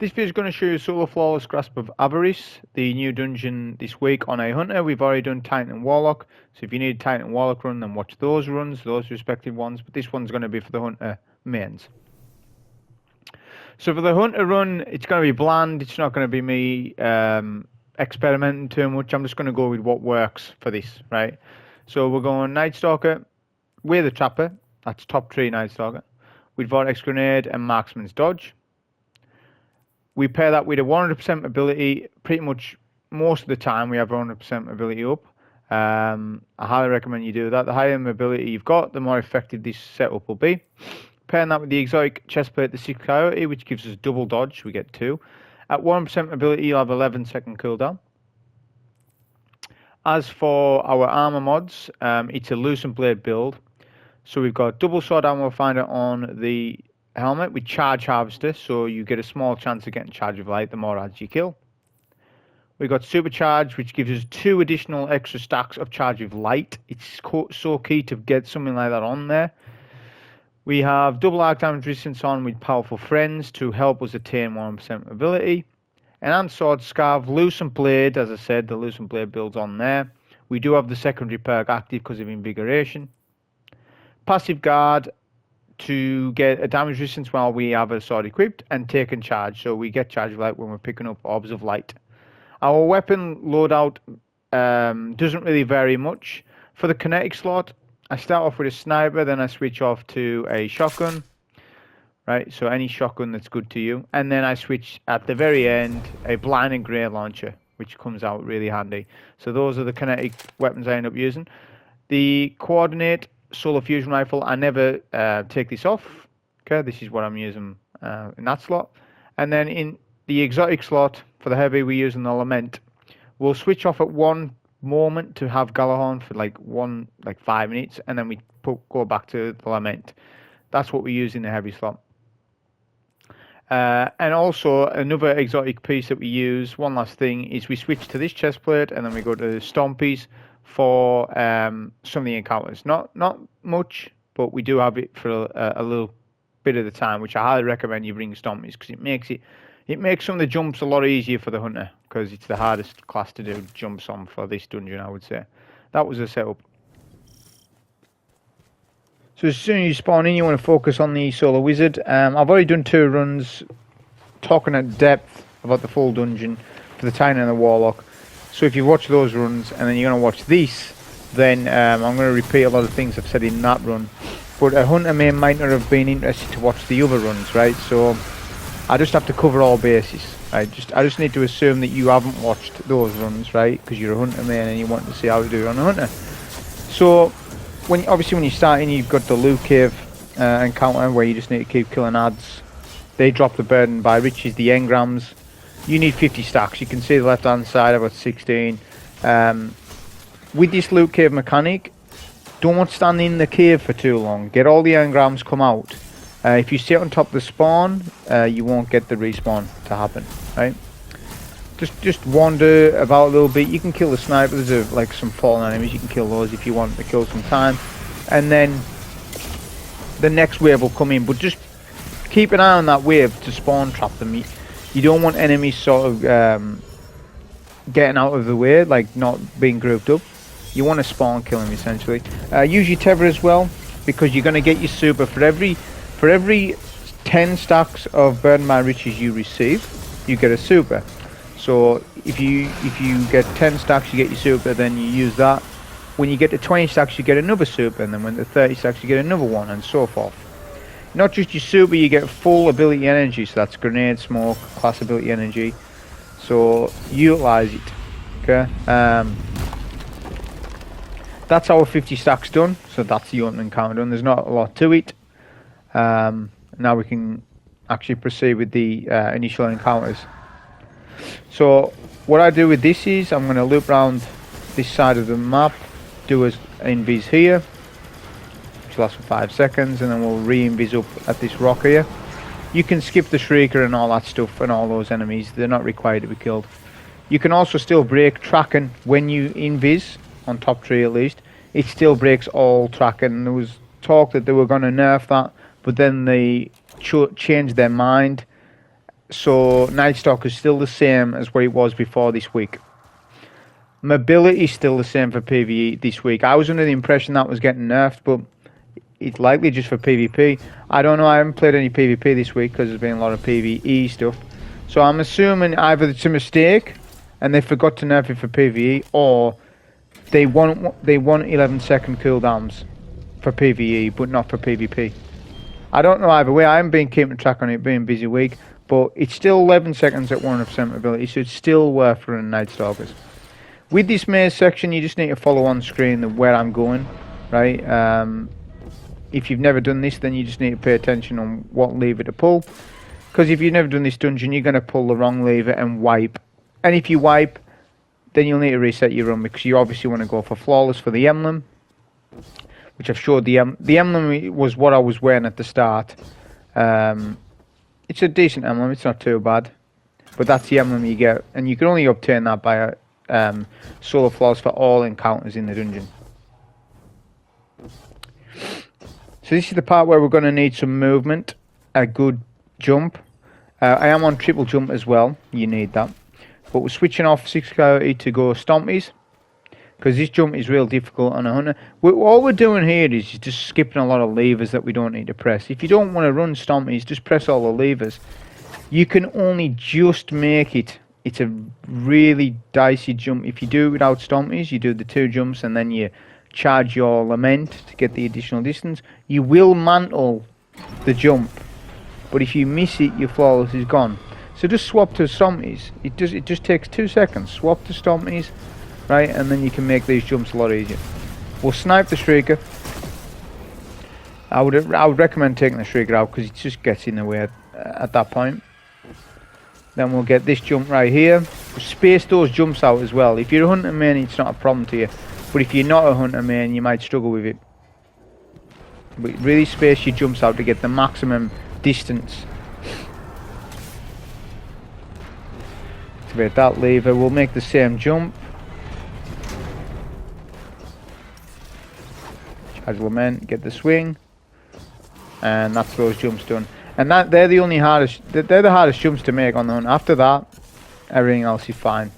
This video is going to show you Solo Flawless Grasp of Avarice, the new dungeon this week on a Hunter. We've already done Titan and Warlock, so if you need a Titan and Warlock run, then watch those runs, those respective ones, but this one's going to be for the Hunter mains. So for the Hunter run, it's going to be bland, it's not going to be me experimenting too much, I'm just going to go with what works for this, right? So we're going Nightstalker, we're the Trapper, that's top 3 Nightstalker, with Vortex Grenade and Marksman's Dodge. We pair that with a 100% ability. Pretty much most of the time we have 100% ability up. I highly recommend you do that. The higher ability you've got, the more effective this setup will be. Pairing that with the exotic chestplate, the 6 Coyote, which gives us double dodge. We get 2. At 1% ability, you'll have 11-second cooldown. As for our armor mods, it's a Lucent Blade build. So we've got double sword ammo finder on the helmet with charge harvester, so you get a small chance of getting charge of light the more ads you kill. We've got supercharge, which gives us 2 additional extra stacks of charge of light. It's so key to get something like that on there. We have double arc damage resistance on with powerful friends to help us attain 1% ability. Enhanced sword scarf, Lucent Blade, as I said, the Lucent Blade builds on there. We do have the secondary perk active because of invigoration. Passive guard to get a damage resistance while we have a sword equipped, and taken charge, so we get charge of light when we're picking up orbs of light. Our weapon loadout doesn't really vary much. For the kinetic slot, I start off with a sniper, then I switch off to a shotgun, right? So any shotgun that's good to you, and then I switch at the very end a blinding grenade launcher, which comes out really handy. So those are the kinetic weapons I end up using. The coordinate solar fusion rifle, I never take this off. Okay, this is what I'm using in that slot. And then in the exotic slot for the heavy, we're using the lament. We'll switch off at one moment to have Galahorn for like 5 minutes, and then we go back to the lament. That's what we use in the heavy slot. And also another exotic piece that we use, one last thing, is we switch to this chest plate, and then we go to the Stompies for some of the encounters. Not much, but we do have it for a little bit of the time, which I highly recommend you bring Stompies, because it makes some of the jumps a lot easier for the Hunter, because it's the hardest class to do jumps on for this dungeon, I would say. That was the setup. So as soon as you spawn in, you want to focus on the Solar Wizard. I've already done 2 runs talking at depth about the full dungeon for the Titan and the Warlock. So if you watch those runs and then you're going to watch this, then I'm going to repeat a lot of things I've said in that run. But a Hunter might not have been interested to watch the other runs, right? So I just have to cover all bases. I just need to assume that you haven't watched those runs, right? Because you're a Hunter main and you want to see how to do it on a Hunter. So obviously when you start in, you've got the loot cave encounter where you just need to keep killing ads. They drop the burden by riches, the engrams. You need 50 stacks. You can see the left hand side, I've got 16. With this loot cave mechanic, don't stand in the cave for too long. Get all the engrams come out. If you sit on top of the spawn, you won't get the respawn to happen, right? Just wander about a little bit. You can kill the snipers, there's like some fallen enemies, you can kill those if you want to kill some time. And then the next wave will come in, but just keep an eye on that wave to spawn trap them. You don't want enemies sort of getting out of the way, like not being grouped up. You want to spawn kill them essentially. Use your tether as well, because you're going to get your super for every 10 stacks of burden by riches you receive, you get a super. So if you get 10 stacks, you get your super, then you use that. When you get to 20 stacks, you get another super, and then when to 30 stacks, you get another one, and so forth. Not just your super, you get full ability energy, so that's grenade, smoke, class ability energy. So utilize it. Okay. That's our 50 stacks done. So that's the opening encounter done. There's not a lot to it. Now we can actually proceed with the initial encounters. So what I do with this is I'm going to loop around this side of the map, do an invis here, which lasts for 5 seconds, and then we'll re-invis up at this rock here. You can skip the Shrieker and all that stuff and all those enemies, they're not required to be killed. You can also still break tracking when you invis, on top tree at least. It still breaks all tracking. There was talk that they were going to nerf that, but then they changed their mind So Nightstalker is still the same as what it was before this week. Mobility is still the same for PvE this week. I was under the impression that was getting nerfed, but it's likely just for PvP. I don't know, I haven't played any PvP this week because there's been a lot of PvE stuff. So I'm assuming either it's a mistake and they forgot to nerf it for PvE, or they want 11-second cooldowns for PvE but not for PvP. I don't know either way. I haven't been keeping track on it, being a busy week, but it's still 11 seconds at 100% mobility, so it's still worth running Nightstalkers. With this maze section, you just need to follow on screen where I'm going, right? If you've never done this, then you just need to pay attention on what lever to pull. Because if you've never done this dungeon, you're going to pull the wrong lever and wipe. And if you wipe, then you'll need to reset your run, because you obviously want to go for Flawless for the Emblem. Which I've showed the Emblem was what I was wearing at the start. It's a decent Emblem, it's not too bad. But that's the Emblem you get, and you can only obtain that by solo Flawless for all encounters in the dungeon. So this is the part where we're going to need some movement, a good jump. I am on triple jump as well, you need that. But we're switching off 6 Coyote to go Stompies, because this jump is real difficult on a hunter. All we're doing here is just skipping a lot of levers that we don't need to press. If you don't want to run Stompies, just press all the levers. You can only just make it. It's a really dicey jump. If you do it without Stompies, you do the 2 jumps and then you charge your Lament to get the additional distance. You will mantle the jump, but if you miss it, your Flawless is gone. So just swap to Stompies. It just takes 2 seconds. Swap to Stompies, right, and then you can make these jumps a lot easier. We'll snipe the Shrieker. I would recommend taking the Shrieker out because it just gets in the way at that point. Then we'll get this jump right here. Space those jumps out as well. If you're a hunter main, it's not a problem to you. But if you're not a hunter main, you might struggle with it. But really space your jumps out to get the maximum distance. Activate that lever. We'll make the same jump. Charge Lament, get the swing. And that's those jumps done. And they're the hardest jumps to make on the hunt. After that, everything else is fine.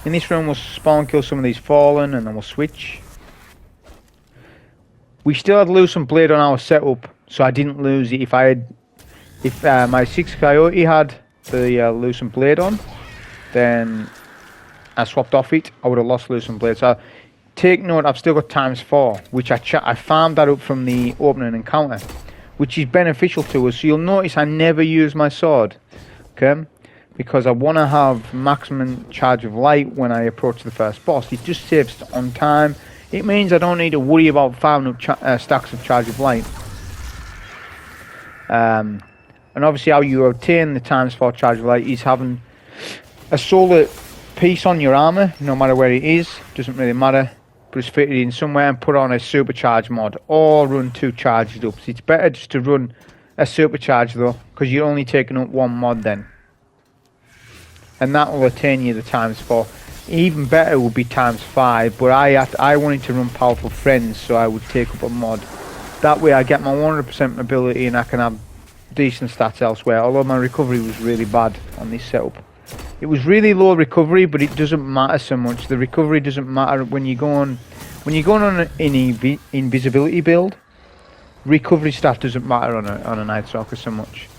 In this room, we'll spawn kill some of these fallen, and then we'll switch. We still had Loosened Blade on our setup, so I didn't lose it. If my 6 Coyote had the Loosened Blade on, then I swapped off it. I would have lost Loosened Blade. So take note, I've still got ×4, which I farmed that up from the opening encounter, which is beneficial to us. So you'll notice I never use my sword, okay? Because I want to have maximum charge of light when I approach the first boss. It just saves on time. It means I don't need to worry about farming up stacks of charge of light. And obviously how you obtain the ×4 charge of light is having a solar piece on your armor, no matter where it is. Doesn't really matter. But it's fitted in somewhere, and put on a supercharge mod, or run 2 charged ups. It's better just to run a supercharge though, because you're only taking up 1 mod then. And that will attain you the ×4. Even better would be ×5, but I wanted to run Powerful Friends, so I would take up a mod. That way I get my 100% mobility and I can have decent stats elsewhere, although my recovery was really bad on this setup. It was really low recovery, but it doesn't matter so much. The recovery doesn't matter when you're going on an invisibility build. Recovery stat doesn't matter on a Nightstalker so much.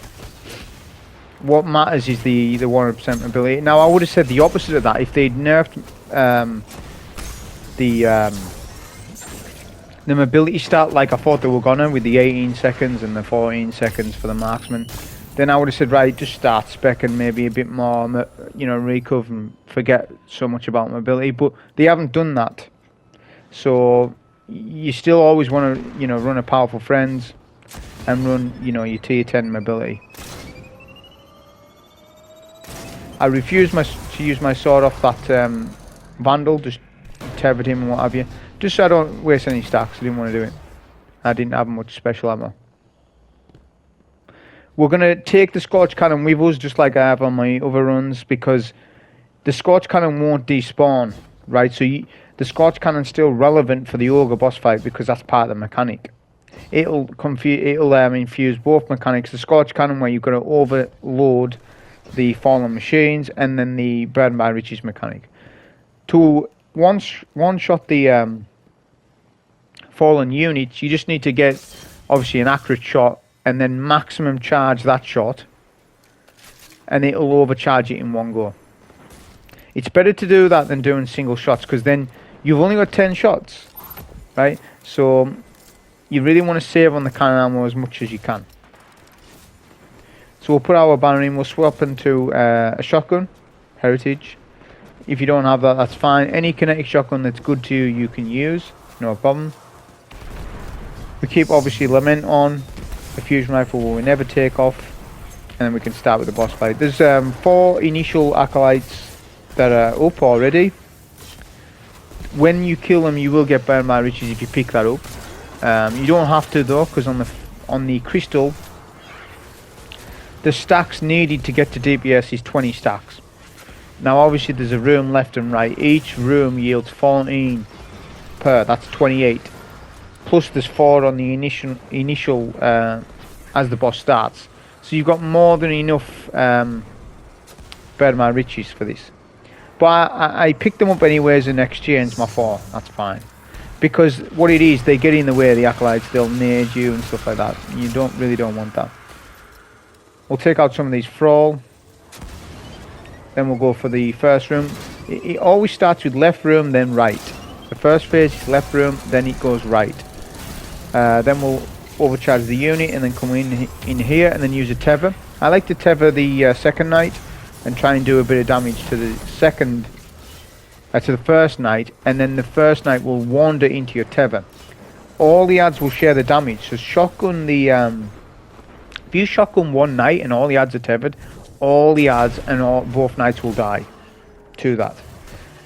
What matters is the 100% mobility. Now I would have said the opposite of that if they'd nerfed the mobility stat like I thought they were gonna, with the 18 seconds and the 14 seconds for the Marksman. Then I would have said, right, just start specking maybe a bit more, recover and forget so much about mobility. But they haven't done that. So you still always want to, run a Powerful Friends and run, your tier 10 mobility. I refused to use my sword off that Vandal, just tethered him and what have you. Just so I don't waste any stacks, I didn't want to do it. I didn't have much special ammo. We're going to take the Scorch Cannon with us, just like I have on my other runs, because the Scorch Cannon won't despawn, right? So the Scorch Cannon's still relevant for the Ogre boss fight, because that's part of the mechanic. it'll infuse both mechanics. The Scorch Cannon, where you've got to overload the fallen machines, and then the Burn by Riches mechanic. To one-shot the fallen units, you just need to get, obviously, an accurate shot, and then maximum charge that shot, and it'll overcharge it in one go. It's better to do that than doing single shots, because then you've only got 10 shots, right? So you really want to save on the cannon ammo as much as you can. So we'll put our banner in, we'll swap into a shotgun, Heritage. If you don't have that, that's fine. Any kinetic shotgun that's good to you, you can use, no problem. We keep, obviously, Lament on, the fusion rifle will never take off, and then we can start with the boss fight. There's 4 initial acolytes that are up already. When you kill them, you will get Burn by Riches if you pick that up. You don't have to though, because on the crystal, the stacks needed to get to DPS is 20 stacks. Now obviously there's a room left and right. Each room yields 14 per. That's 28. Plus there's 4 on the initial as the boss starts. So you've got more than enough Burn by Riches for this. But I picked them up anyways and exchanged my 4. That's fine. Because what it is, they get in the way of the acolytes. They'll nade you and stuff like that. You really don't want that. We'll take out some of these Thrall. Then we'll go for the first room. It always starts with left room, then right. The first phase is left room, then it goes right. Then we'll overcharge the unit and then come in here and then use a tether. I like to tether the second knight and try and do a bit of damage to the to the first knight, and then the first knight will wander into your tether. All the adds will share the damage. So shotgun the if you shotgun one knight and all the adds are tethered, all the adds and both knights will die to that.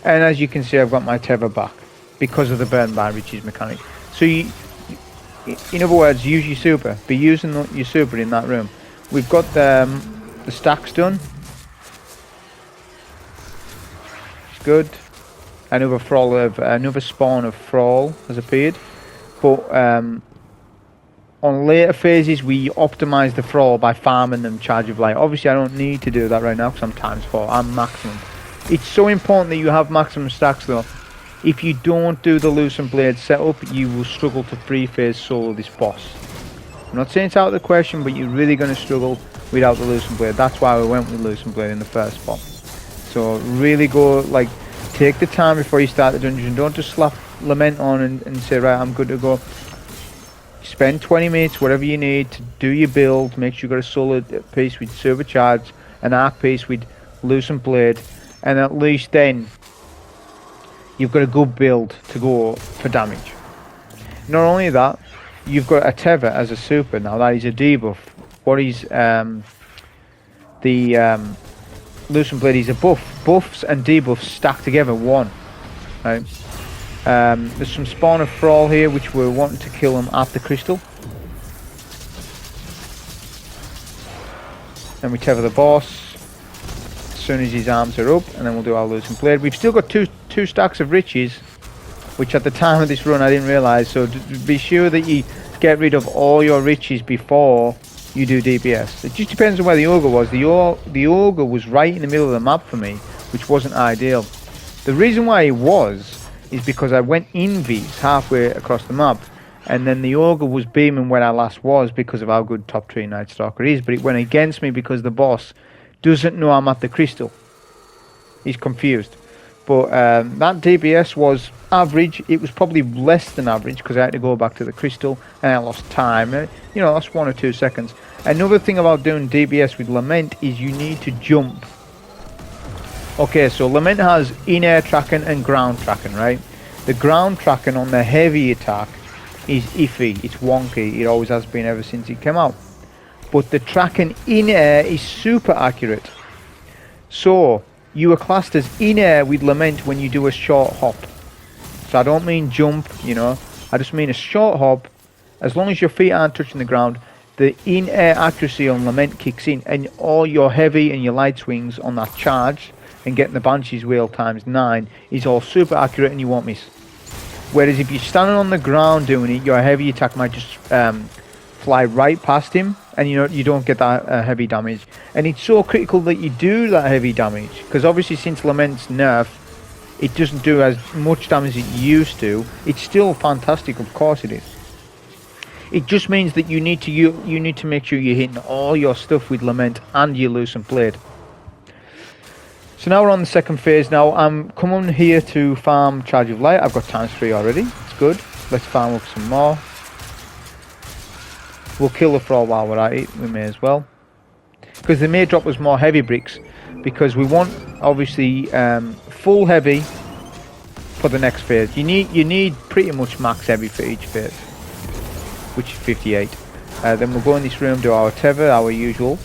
And as you can see, I've got my tether back because of the Burn by Riches mechanic. So you, in other words, use your super. Be using your super in that room. We've got the stacks done. It's good. Another spawn of Thrall has appeared. But on later phases, we optimize the Thrall by farming them Charge of Light. Obviously, I don't need to do that right now because I'm ×4. I'm maximum. It's so important that you have maximum stacks though. If you don't do the Lucent Blade setup, you will struggle to free phase solo this boss. I'm not saying it's out of the question, but you're really going to struggle without the Lucent Blade. That's why we went with Lucent Blade in the first spot. So really go, like, take the time before you start the dungeon. Don't just slap Lament on and say, right, I'm good to go. Spend 20 minutes, whatever you need, to do your build. Make sure you've got a solid piece with Supercharge, an arc piece with Lucent Blade, and at least then you've got a good build to go for damage. Not only that, you've got a tether as a super. Now that is a debuff. What is the Lucent Blade is a buff. Buffs and debuffs stacked together, one. Right. There's some spawn of Thrall here, which we're wanting to kill them at the crystal. Then we tether the boss as soon as his arms are up, and then we'll do our Lucent Blade. We've still got two stacks of riches, which at the time of this run I didn't realise. So be sure that you get rid of all your riches before you do DPS. It just depends on where the Ogre was. The Ogre was right in the middle of the map for me, which wasn't ideal. The reason why it was is because I went invis halfway across the map, and then the Ogre was beaming where I last was because of how good top 3 Nightstalker is, but it went against me because the boss doesn't know I'm at the crystal. He's confused. But that DPS was average. It was probably less than average because I had to go back to the crystal and I lost time. You know, that's 1 or 2 seconds. Another thing about doing DPS with Lament is you need to jump. Okay, so Lament has in-air tracking and ground tracking, right? The ground tracking on the heavy attack is iffy. It's wonky. It always has been ever since it came out. But the tracking in air is super accurate. So you are classed as in air with Lament when you do a short hop. So I don't mean jump, you know. I just mean a short hop. As long as your feet aren't touching the ground, the in-air accuracy on Lament kicks in, and all your heavy and your light swings on that charge and getting the Banshee's wheel ×9 is all super accurate and you won't miss. Whereas if you're standing on the ground doing it, your heavy attack might just fly right past him, and you don't get that heavy damage. And it's so critical that you do that heavy damage, because obviously since Lament's nerf, it doesn't do as much damage as it used to. It's still fantastic, of course it is. It just means that you need to make sure you're hitting all your stuff with Lament and your Lucent Blade. So now we're on the second phase. Now I'm coming here to farm Charge of Light. I've got ×3 already. It's good. Let's farm up some more. We'll kill the Thrall while we're at it. We may as well, because they may drop us more heavy bricks, because we want obviously full heavy for the next phase. You need pretty much max heavy for each phase, which is 58. Then we'll go in this room, do our tether, our usual.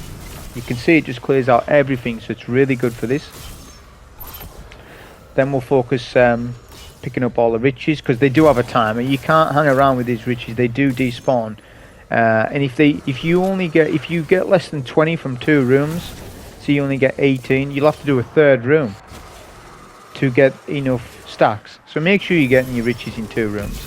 You can see it just clears out everything, so it's really good for this. Then we'll focus picking up all the riches, because they do have a timer. You can't hang around with these riches. They do despawn, and if you get less than 20 from 2 rooms, so you only get 18, you'll have to do a 3rd room to get enough stacks. So make sure you're getting your riches in 2 rooms.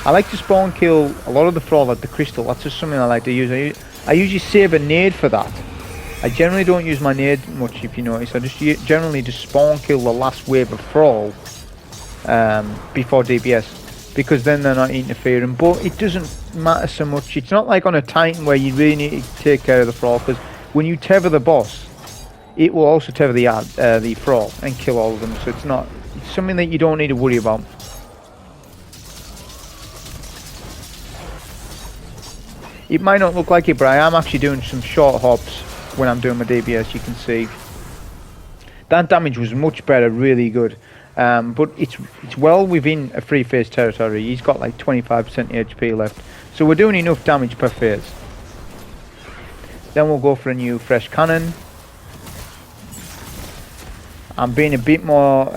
I like to spawn kill a lot of the Thrall at the crystal. That's just something I like to use. I usually save a nade for that. I generally don't use my nade much, if you notice. I just generally just spawn kill the last wave of Thrall before DPS, because then they're not interfering. But it doesn't matter so much. It's not like on a Titan where you really need to take care of the Thrall, because when you tether the boss, it will also tether the Thrall and kill all of them. So it's something that you don't need to worry about. It might not look like it, but I am actually doing some short hops when I'm doing my DPS. You can see that damage was much better, really good. But it's well within a 3-phase territory. He's got like 25% HP left, so we're doing enough damage per phase. Then we'll go for a new fresh cannon. I'm being a bit more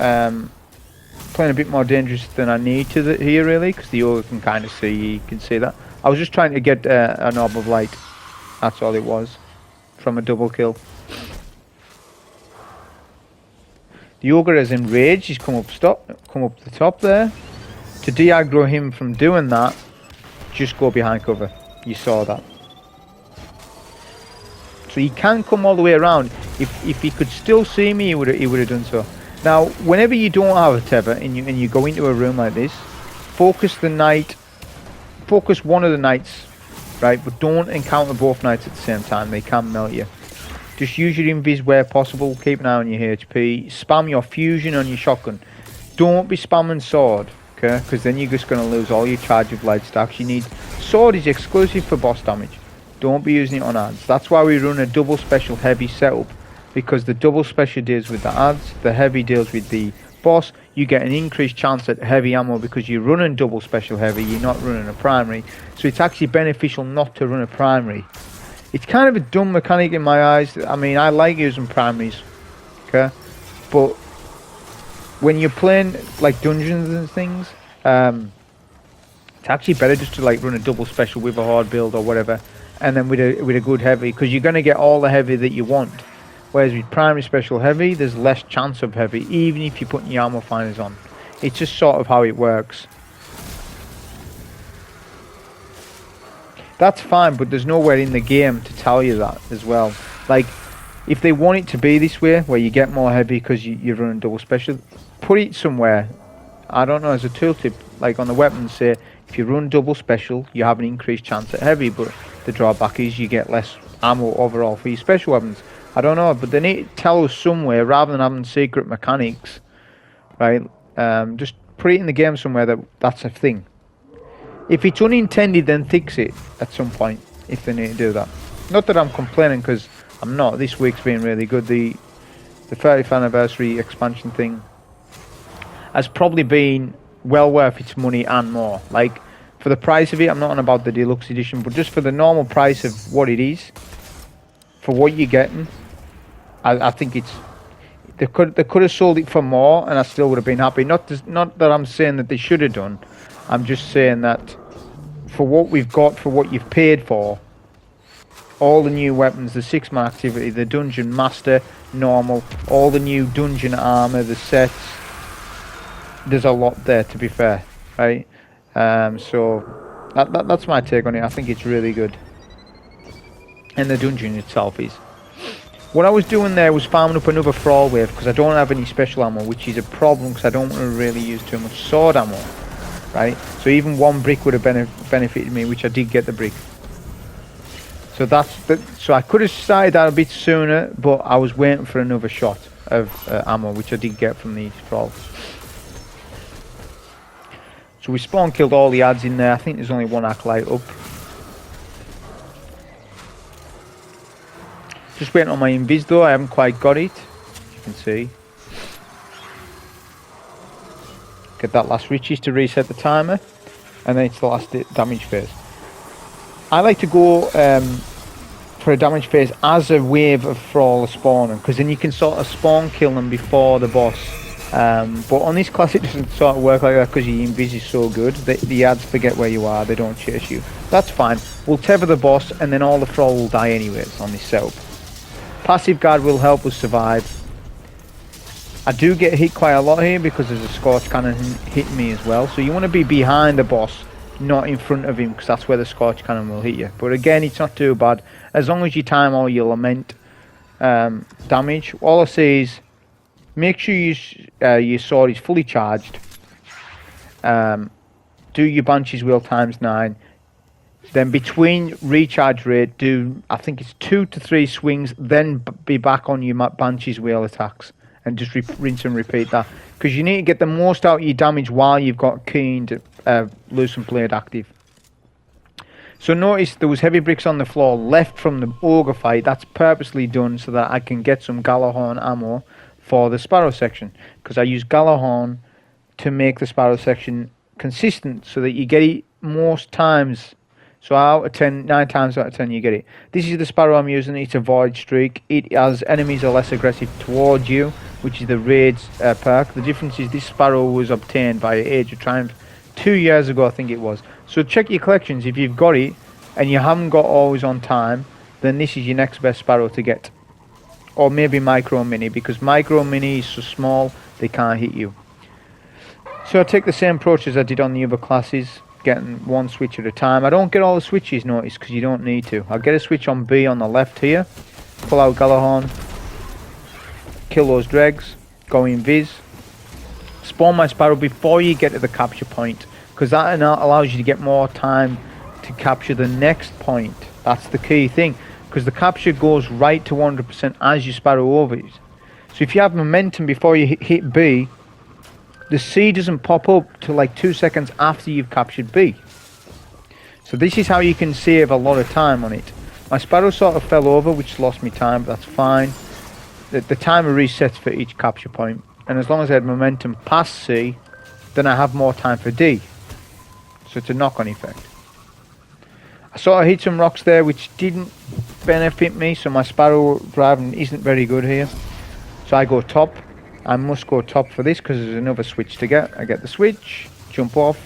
playing a bit more dangerous than I need to here, really, because the Ogre can kind of see. You can see that. I was just trying to get an orb of light. That's all it was, from a double kill. The Ogre is enraged. He's come up the top there. To de-aggro him from doing that, just go behind cover. You saw that. So he can come all the way around. If he could still see me, he would have done so. Now, whenever you don't have a tether and you go into a room like this, focus one of the knights, right? But don't encounter both knights at the same time. They can melt you. Just use your invis where possible. Keep an eye on your HP. Spam your fusion on your shotgun. Don't be spamming sword, okay? Because then you're just going to lose all your charge of light stacks. You need sword is exclusive for boss damage. Don't be using it on adds. That's why we run a double special heavy setup, because the double special deals with the adds, the heavy deals with the boss. You get an increased chance at heavy ammo because you're running double special heavy, you're not running a primary. So it's actually beneficial not to run a primary. It's kind of a dumb mechanic in my eyes. I mean, I like using primaries, okay? But when you're playing like dungeons and things, it's actually better just to like run a double special with a hard build or whatever, and then with a good heavy, because you're going to get all the heavy that you want. Whereas with primary special heavy, there's less chance of heavy, even if you're putting your armor finders on. It's just sort of how it works. That's fine, but there's nowhere in the game to tell you that as well. Like, if they want it to be this way, where you get more heavy because you're running double special, put it somewhere. I don't know, as a tooltip, like on the weapons, say, if you run double special, you have an increased chance at heavy, but the drawback is you get less ammo overall for your special weapons. I don't know, but they need to tell us somewhere rather than having secret mechanics, right? Just put it in the game somewhere that that's a thing. If it's unintended, then fix it at some point if they need to do that. Not that I'm complaining, because I'm not. This week's been really good. The 30th anniversary expansion thing has probably been well worth its money and more. Like, for the price of it, I'm not on about the deluxe edition, but just for the normal price of what it is, for what you're getting, I think it's they could have sold it for more, and I still would have been happy. Not that I'm saying that they should have done. I'm just saying that for what we've got, for what you've paid for, all the new weapons, the 6-man activity, the dungeon master, normal, all the new dungeon armor, the sets, there's a lot there, to be fair, right? So that's my take on it. I think it's really good. And the dungeon itself is. What I was doing there was farming up another Thrall wave because I don't have any special ammo, which is a problem because I don't want to really use too much sword ammo, right? So even one brick would have benefited me, which I did get the brick. So so I could have started that a bit sooner, but I was waiting for another shot of ammo, which I did get from these Thralls. So we spawn killed all the ads in there. I think there's only one acolyte up. Just waiting on my invis though, I haven't quite got it, as you can see. Get that last riches to reset the timer, and then it's the last damage phase. I like to go for a damage phase as a wave of Thrall are spawning, because then you can sort of spawn kill them before the boss. But on this class it doesn't sort of work like that because your invis is so good. The ads forget where you are, they don't chase you. That's fine. We'll tether the boss and then all the Thrall will die anyways on this setup. Passive guard will help us survive. I do get hit quite a lot here because there's a Scorch Cannon hitting me as well. So you want to be behind the boss, not in front of him, because that's where the Scorch Cannon will hit you. But again, it's not too bad. As long as you time all your lament damage. All I say is, make sure your sword is fully charged. Do your Banshee's Wheel ×9. Then between recharge rate, do, I think it's 2 to 3 swings, then be back on your Banshee's Wheel attacks. And just rinse and repeat that. Because you need to get the most out of your damage while you've got Keened Lucent Blade active. So notice there was heavy bricks on the floor left from the Ogre fight. That's purposely done so that I can get some Gallahorn ammo for the Sparrow section. Because I use Gallahorn to make the Sparrow section consistent so that you get it most times. So out of 10, 9 times out of 10 you get it. This is the Sparrow I'm using. It's a Void Streak. It has enemies are less aggressive towards you, which is the Raids perk. The difference is this Sparrow was obtained by Age of Triumph 2 years ago, I think it was. So check your collections. If you've got it and you haven't got Always on Time, then this is your next best Sparrow to get. Or maybe Micro Mini, because Micro Mini is so small they can't hit you. So I take the same approach as I did on the other classes, getting one switch at a time. I don't get all the switches, notice, because you don't need to. I'll get a switch on B on the left here, pull out Gallahorn, kill those dregs, go invis, spawn my Sparrow before you get to the capture point, because that allows you to get more time to capture the next point. That's the key thing, because the capture goes right to 100% as you Sparrow over it. So if you have momentum before you hit B, the C doesn't pop up till like 2 seconds after you've captured B. So this is how you can save a lot of time on it. My Sparrow sort of fell over, which lost me time, but that's fine. The timer resets for each capture point, and as long as I had momentum past C, then I have more time for D. So it's a knock-on effect. I sort of hit some rocks there which didn't benefit me, so my Sparrow driving isn't very good here. So I go top. I must go top for this because there's another switch to get. I get the switch, jump off,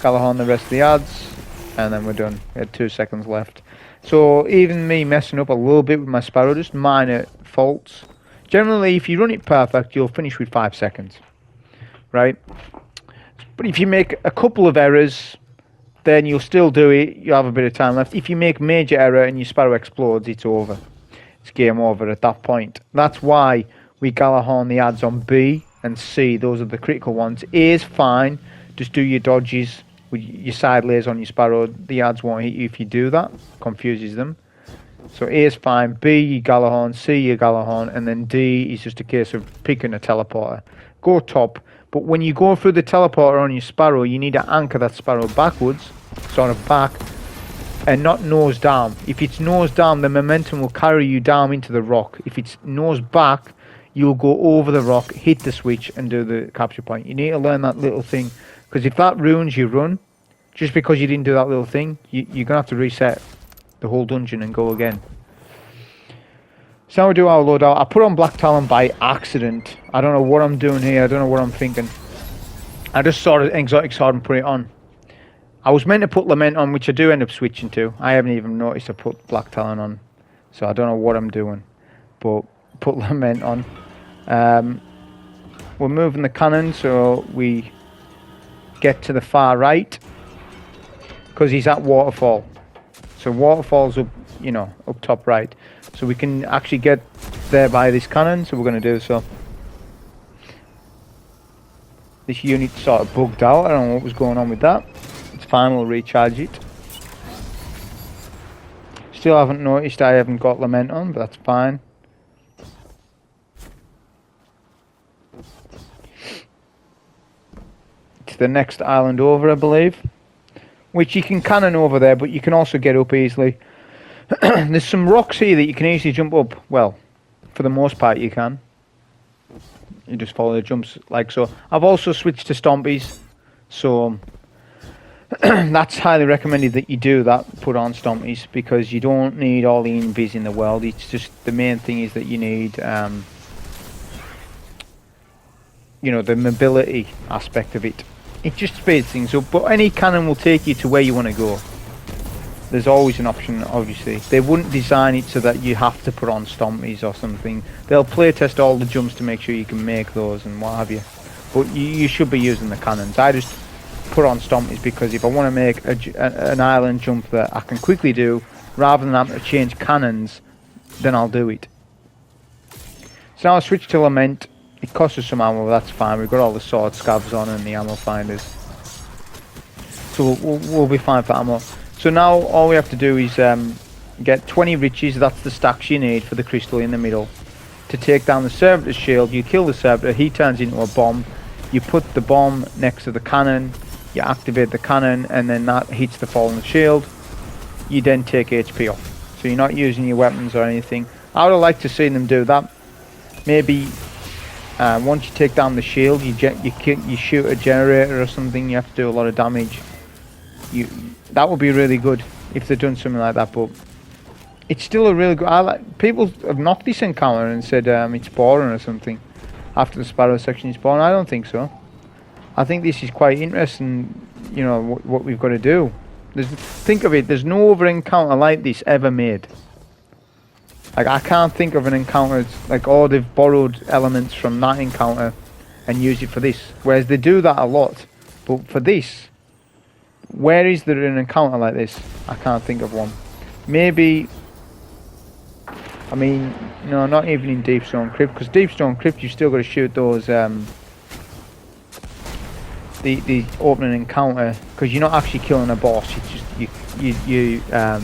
Gallahorn the rest of the ads, and then we're done. We had 2 seconds left. So even me messing up a little bit with my Sparrow, just minor faults. Generally, if you run it perfect, you'll finish with 5 seconds, right? But if you make a couple of errors, then you'll still do it. You'll have a bit of time left. If you make major error and your Sparrow explodes, it's over. It's game over at that point. That's why we Gallahorn the ads on B and C. Those are the critical ones. A is fine. Just do your dodges with your side layers on your Sparrow. The ads won't hit you if you do that. Confuses them. So A is fine. B you Gallahorn. C you Gallahorn. And then D is just a case of picking a teleporter. Go top. But when you go through the teleporter on your Sparrow, you need to anchor that Sparrow backwards. Sort of back. And not nose down. If it's nose down, the momentum will carry you down into the rock. If it's nose back, you'll go over the rock, hit the switch, and do the capture point. You need to learn that little thing, because if that ruins your run, just because you didn't do that little thing, you're going to have to reset the whole dungeon and go again. So now we do our loadout. I put on Black Talon by accident. I don't know what I'm doing here. I don't know what I'm thinking. I just saw an exotic sword and put it on. I was meant to put Lament on, which I do end up switching to. I haven't even noticed I put Black Talon on. So I don't know what I'm doing. But put Lament on. we're moving the cannon so we get to the far right, because he's at waterfall. So waterfall's up, you know, up top right. So we can actually get there by this cannon, so we're going to do so. This unit sort of bugged out, I don't know what was going on with that. It's fine, we'll recharge it. Still haven't noticed I haven't got Lament on, but that's fine. It's the next island over, I believe. Which you can cannon over there, but you can also get up easily. There's some rocks here that you can easily jump up. Well, for the most part you can. You just follow the jumps like so. I've also switched to Stompies, so that's highly recommended that you do that, put on Stompies, because you don't need all the invis in the world. It's just, the main thing is that you need, you know, the mobility aspect of it. It just speeds things up, but any cannon will take you to where you want to go. There's always an option, obviously. They wouldn't design it so that you have to put on Stompies or something. They'll playtest all the jumps to make sure you can make those and what have you. But you should be using the cannons. I just put on Stompies because if I want to make an island jump that I can quickly do, rather than having to change cannons, then I'll do it. So now I switch to Lament. It costs us some ammo, but that's fine. We've got all the sword scavs on and the ammo finders. So we'll be fine for ammo. So now all we have to do is get 20 riches. That's the stacks you need for the crystal in the middle. To take down the servitor's shield, you kill the servitor, he turns into a bomb. You put the bomb next to the cannon, you activate the cannon, and then that hits the fallen shield. You then take HP off. So you're not using your weapons or anything. I would have liked to see them do that. Maybe once you take down the shield, you shoot a generator or something, you have to do a lot of damage. That would be really good if they'd done something like that, but it's still a really good... people have knocked this encounter and said it's boring or something. After the Sparrow section is boring. I don't think so. I think this is quite interesting, you know, what we've got to do. Think of it, there's no other encounter like this ever made. Like, I can't think of an encounter, like, oh, they've borrowed elements from that encounter and used it for this. Whereas they do that a lot. But for this, where is there an encounter like this? I can't think of one. Maybe, I mean, no, not even in Deep Stone Crypt, because Deep Stone Crypt you've still got to shoot those, the opening encounter, because you're not actually killing a boss, it's just you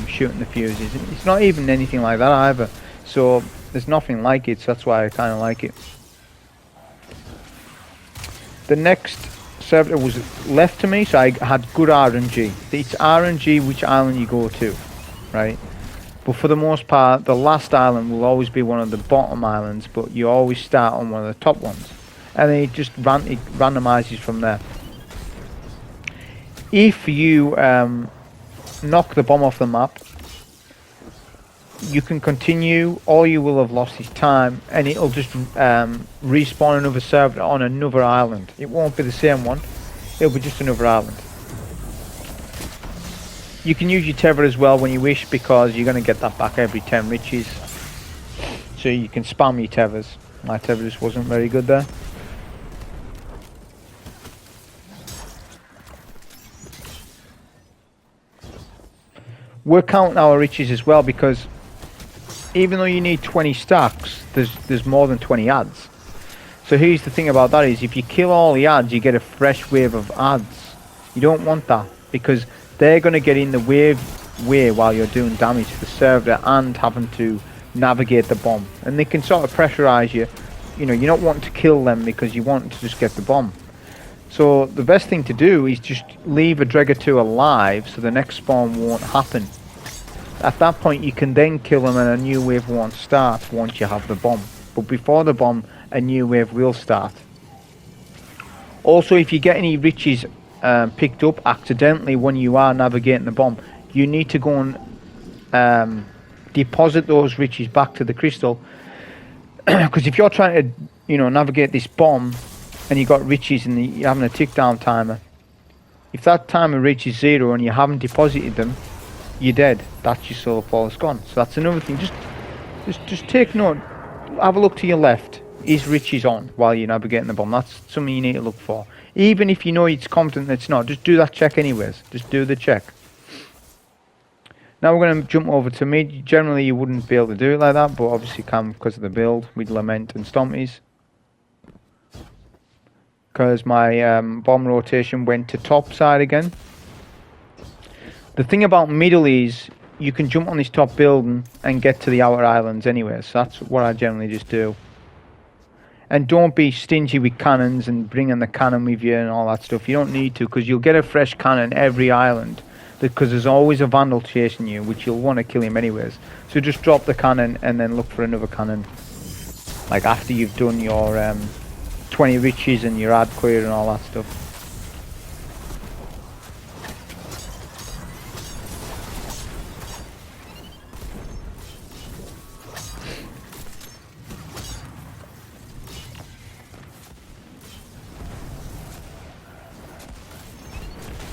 shooting the fuses. It's not even anything like that either, so there's nothing like it, so that's why I kind of like it. The next servitor was left to me, so I had good RNG. It's RNG which island you go to, right? But for the most part, the last island will always be one of the bottom islands, but you always start on one of the top ones, and then it just randomizes from there. If you knock the bomb off the map, you can continue. All you will have lost is time, and it'll just respawn another server on another island. It won't be the same one, it'll be just another island. You can use your tether as well when you wish, because you're going to get that back every 10 riches, so you can spam your tethers. My tether just wasn't very good there. We're counting our riches as well, because even though you need 20 stacks, there's more than 20 adds. So here's the thing about that is, if you kill all the adds, you get a fresh wave of adds. You don't want that, because they're going to get in the way while you're doing damage to the server and having to navigate the bomb. And they can sort of pressurize you. You know, you're not wanting to kill them because you want to just get the bomb. So the best thing to do is just leave a Dreg or 2 alive, so the next spawn won't happen. At that point you can then kill them and a new wave won't start once you have the bomb. But before the bomb, a new wave will start. Also, if you get any riches picked up accidentally when you are navigating the bomb, you need to go and deposit those riches back to the crystal. Because if you're trying to, you know, navigate this bomb and you got riches and you're having a tick down timer, if that timer reaches 0 and you haven't deposited them, you're dead. That's your soul fall, it's gone. So that's another thing. Just take note. Have a look to your left. is riches on while you're navigating the bomb. That's something you need to look for. Even if you know it's confident that it's not, just do that check anyways. Just do the check. Now we're going to jump over to mid. Generally you wouldn't be able to do it like that, but obviously you can because of the build with Lament and Stompies. Because my bomb rotation went to top side again. The thing about middle is you can jump on this top building and get to the outer islands anyway, so that's what I generally just do. And don't be stingy with cannons and bringing the cannon with you and all that stuff. You don't need to, because you'll get a fresh cannon every island, because there's always a vandal chasing you, which you'll want to kill him anyways. So just drop the cannon and then look for another cannon, like after you've done your 20 riches and your ad clear and all that stuff.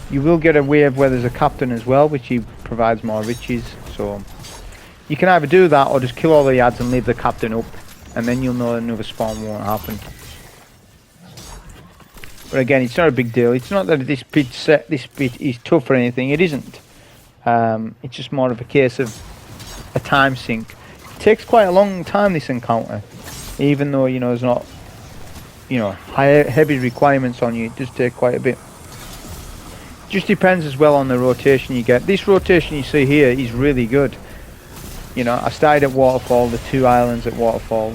You will get a wave where there's a captain as well, which he provides more riches. So you can either do that or just kill all the ads and leave the captain up, and then you'll know another spawn won't happen. But again, it's not a big deal. It's not that this bit is tough or anything. It isn't. It's just more of a case of a time sink. It takes quite a long time, this encounter, even though there's not heavy requirements on you. It does take quite a bit. Just depends as well on the rotation you get. This rotation you see here is really good. I started at Waterfall, the 2 islands at Waterfall,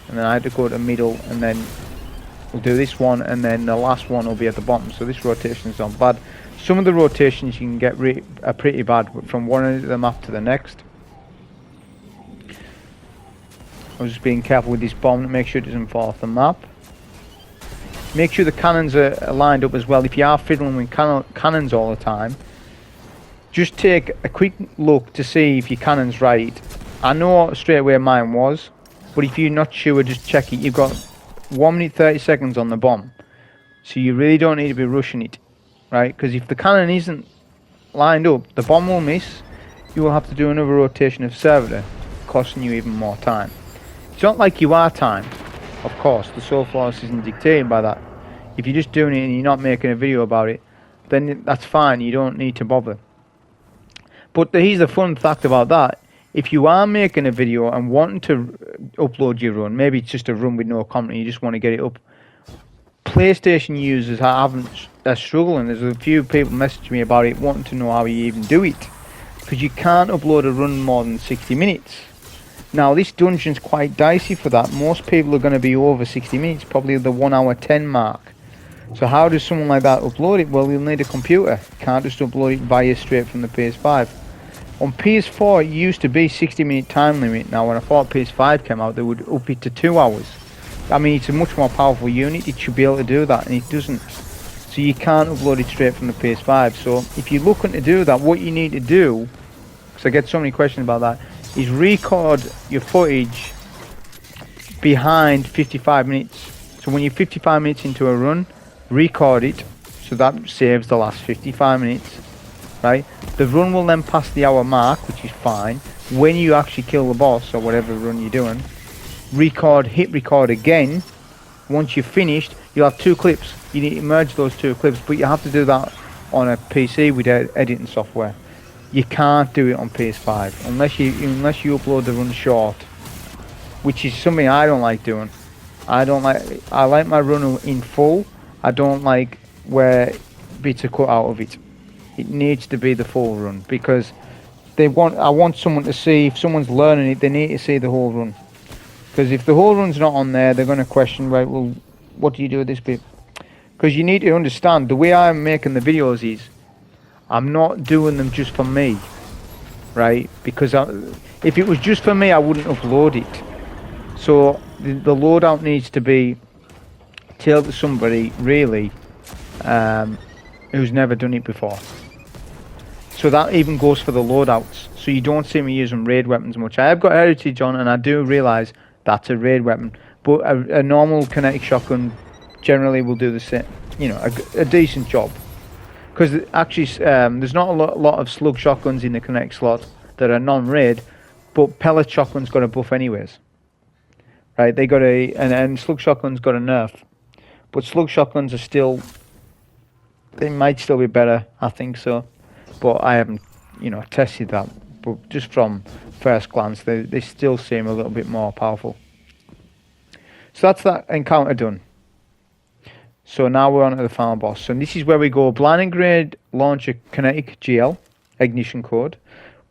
and then I had to go to middle, and then we'll do this one, and then the last one will be at the bottom. So this rotation is not bad. Some of the rotations you can get are pretty bad, from one end of the map to the next. I was just being careful with this bomb to make sure it doesn't fall off the map. Make sure the cannons are lined up as well. If you are fiddling with cannons all the time, just take a quick look to see if your cannon's right. I know straight away mine was, but if you're not sure, just check it. You've got 1 minute 30 seconds on the bomb, so you really don't need to be rushing it, right? Because if the cannon isn't lined up, the bomb will miss. You will have to do another rotation of servitor, costing you even more time. It's not like you are timed. Of course, the Soul Flawless isn't dictated by that. If you're just doing it and you're not making a video about it, then that's fine, you don't need to bother. But here's the fun fact about that. If you are making a video and wanting to upload your run, maybe it's just a run with no content, you just want to get it up, PlayStation users are struggling. There's a few people messaging me about it, wanting to know how you even do it. Because you can't upload a run more than 60 minutes. Now this dungeon's quite dicey for that. Most people are going to be over 60 minutes, probably the 1 hour 10 mark. So how does someone like that upload it? Well, you'll need a computer. You can't just upload it via straight from the PS5. On PS4 it used to be 60-minute time limit. Now when I thought PS5 came out, they would up it to 2 hours. I mean, it's a much more powerful unit, it should be able to do that, and it doesn't. So you can't upload it straight from the PS5. So if you're looking to do that, what you need to do, because I get so many questions about that, is record your footage behind 55 minutes. So when you're 55 minutes into a run, record it, so that saves the last 55 minutes, right? The run will then pass the hour mark, which is fine. When you actually kill the boss, or whatever run you're doing, hit record again. Once you've finished, you'll have 2 clips. You need to merge those 2 clips, but you have to do that on a PC with editing software. You can't do it on PS5 unless you upload the run short, which is something I don't like doing. I like my run in full. I don't like where bits are cut out of it. It needs to be the full run, because I want someone to see, if someone's learning it, they need to see the whole run. Because if the whole run's not on there, they're going to question, right, well, what do you do with this bit? Because you need to understand, the way I'm making the videos is, I'm not doing them just for me, right? Because if it was just for me, I wouldn't upload it. So the loadout needs to be tailored to somebody, really, who's never done it before. So that even goes for the loadouts. So you don't see me using raid weapons much. I have got heritage on, and I do realise that's a raid weapon. But a normal kinetic shotgun generally will do the same, a decent job. Because actually, there's not a lot of slug shotguns in the kinetic slot that are non-raid, but pellet shotguns got a buff anyways. right? They got and slug shotguns got a nerf, but slug shotguns are still, they might still be better, I think so, but I haven't, tested that. But just from first glance, they still seem a little bit more powerful. So that's that encounter done. So now we're on to the final boss. So this is where we go blinding grenade launcher kinetic GL ignition code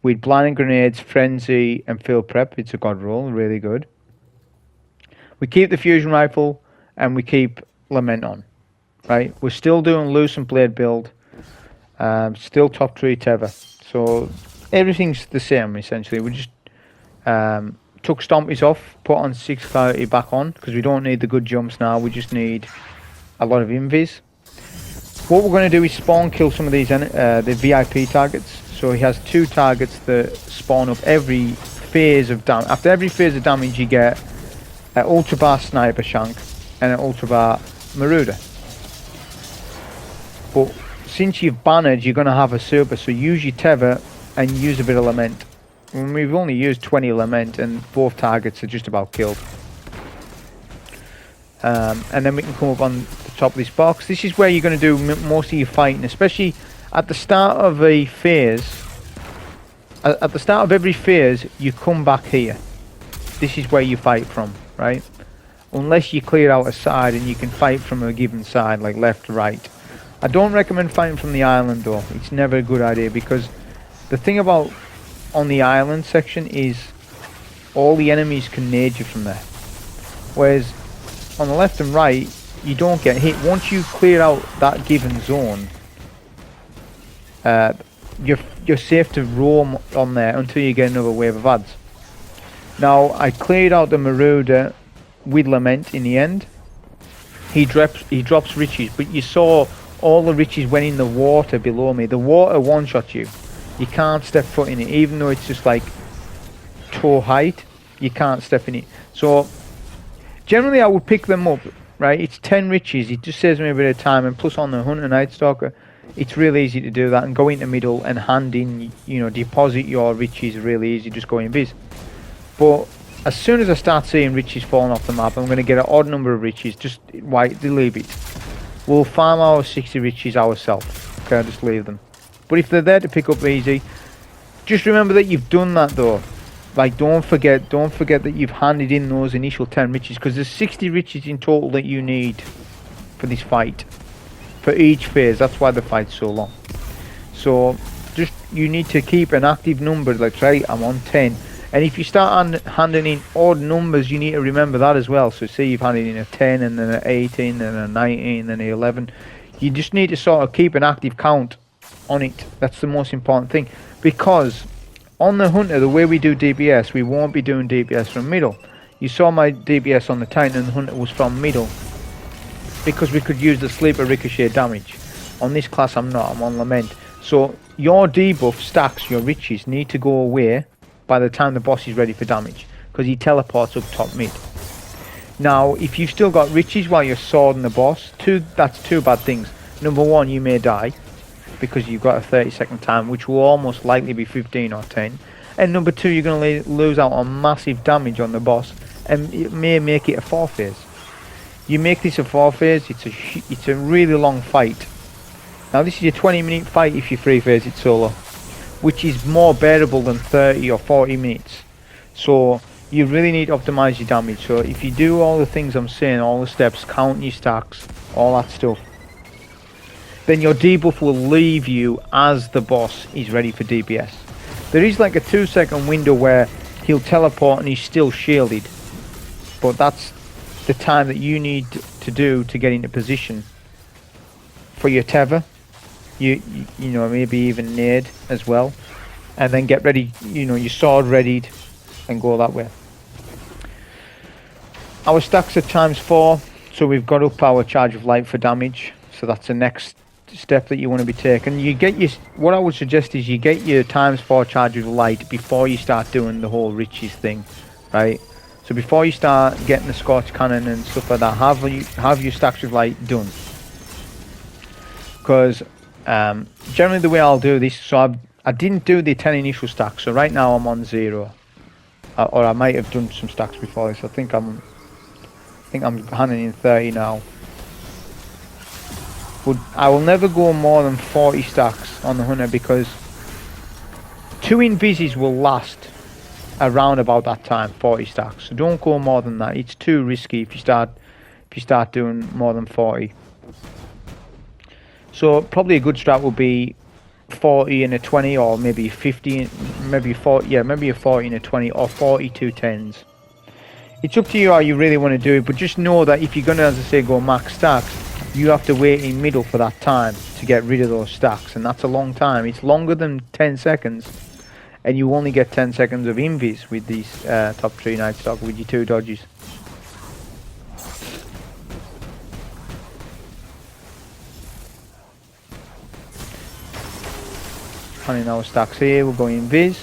with blinding grenades, frenzy, and field prep. It's a god roll, really good. We keep the fusion rifle and we keep lament on. Right, we're still doing loose and blade build. Still top 3 tether. So everything's the same essentially. We just took stompies off, put on 6 Coyote back on because we don't need the good jumps now. We just need a lot of invis. What we're going to do is spawn kill some of these the VIP targets. So he has 2 targets that spawn up every phase of damage. After every phase of damage, you get an ultra bar sniper shank and an ultra bar marauder. But since you've bannered, you're going to have a super. So use your tether and use a bit of lament. And we've only used 20 lament, and both targets are just about killed. And then we can come up on the top of this box. This is where you're going to do most of your fighting, especially at the start of a phase. At the start of every phase, you come back here. This is where you fight from, right? Unless you clear out a side and you can fight from a given side, like left to right. I don't recommend fighting from the island though. It's never a good idea because the thing about on the island section is all the enemies can nade you from there. Whereas on the left and right, you don't get hit. Once you clear out that given zone, you're safe to roam on there until you get another wave of ads. Now I cleared out the Marauder with Lament in the end. He drops riches, but you saw all the riches went in the water below me. The water one-shot you. You can't step foot in it, even though it's just like toe height. You can't step in it. So generally I would pick them up, right? It's 10 riches. It just saves me a bit of time, and plus on the Hunter Nightstalker, it's really easy to do that and go into middle and hand in, deposit your riches really easy, just go in biz. But as soon as I start seeing riches falling off the map, I'm going to get an odd number of riches, just leave it. We'll farm our 60 riches ourselves. Okay, I'll just leave them. But if they're there to pick up easy, just remember that you've done that though. Like, don't forget that you've handed in those initial 10 riches, because there's 60 riches in total that you need for this fight. For each phase, that's why the fight's so long. So, you need to keep an active number, like, right, I'm on 10. And if you start handing in odd numbers, you need to remember that as well. So say you've handed in a 10, and then an 18, and a 19, and an 11. You just need to sort of keep an active count on it. That's the most important thing. Because on the Hunter, the way we do DPS, we won't be doing DPS from middle. You saw my DPS on the Titan, and the Hunter was from middle. Because we could use the sleeper ricochet damage. On this class I'm not, I'm on Lament. So your debuff stacks, your riches, need to go away by the time the boss is ready for damage, because he teleports up top mid. Now if you've still got riches while you're swording the boss, that's 2 bad things. Number 1, you may die because you've got a 30-second time, which will almost likely be 15 or 10. And number 2, you're going to lose out on massive damage on the boss, and it may make it a 4 phase. You make this a 4 phase, it's a really long fight. Now this is a 20-minute fight if you 3 phase it solo, which is more bearable than 30 or 40 minutes. So you really need to optimize your damage. So if you do all the things I'm saying, all the steps, count your stacks, all that stuff, then your debuff will leave you as the boss is ready for DPS. There is like a 2-second window where he'll teleport and he's still shielded, but that's the time that you need to do to get into position for your tether. You know, maybe even nade as well, and then get ready, your sword readied, and go that way. Our stacks are ×4, so we've got up our charge of light for damage. So that's the next step that you want to be taking. What I would suggest is you get your ×4 charge of light before you start doing the whole riches thing, right? So before you start getting the scorch cannon and stuff like that, have your stacks of light done. Because generally the way I'll do this, so I didn't do the 10 initial stacks, so right now I'm on 0, or I might have done some stacks before this. I think I'm think I'm handing in 30 now. But I will never go more than 40 stacks on the hunter because 2 invises will last around about that time, 40 stacks. So don't go more than that. It's too risky if you start doing more than 40. So probably a good strat would be 40 and a 20, or maybe 50, maybe 40. Yeah, maybe a 40 and a 20, or 42 10s. It's up to you how you really want to do it, but just know that if you're gonna, as I say, go max stacks, you have to wait in middle for that time to get rid of those stacks, and that's a long time. It's longer than 10 seconds, and you only get 10 seconds of invis with these top 3 Nightstalker with your 2 dodges. Planning our stacks here, we're going invis.